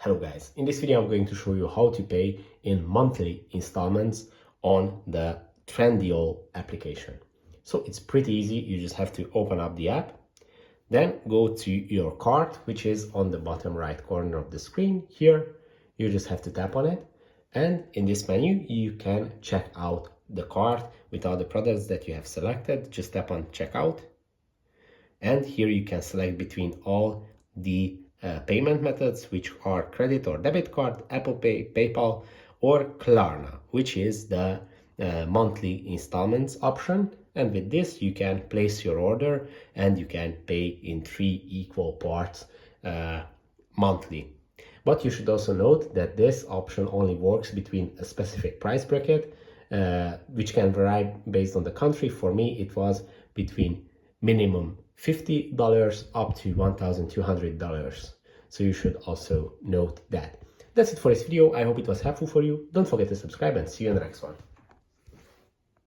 Hello guys, in this video I'm going to show you how to pay in monthly installments on the Trendyol application. So it's pretty easy. You just have to open up the app, then go to your cart, which is on the bottom right corner of the screen. Here you just have to tap on it, and in this menu you can check out the cart with all the products that you have selected. Just tap on checkout, and here you can select between all the payment methods, which are credit or debit card, Apple Pay, PayPal, or Klarna, which is the monthly installments option. And with this, you can place your order and you can pay in 3 equal parts monthly. But you should also note that this option only works between a specific price bracket, which can vary based on the country. For me, it was between minimum $50 up to $1,200. So you should also note that. That's it for this video. I hope it was helpful for you. Don't forget to subscribe and see you in the next one.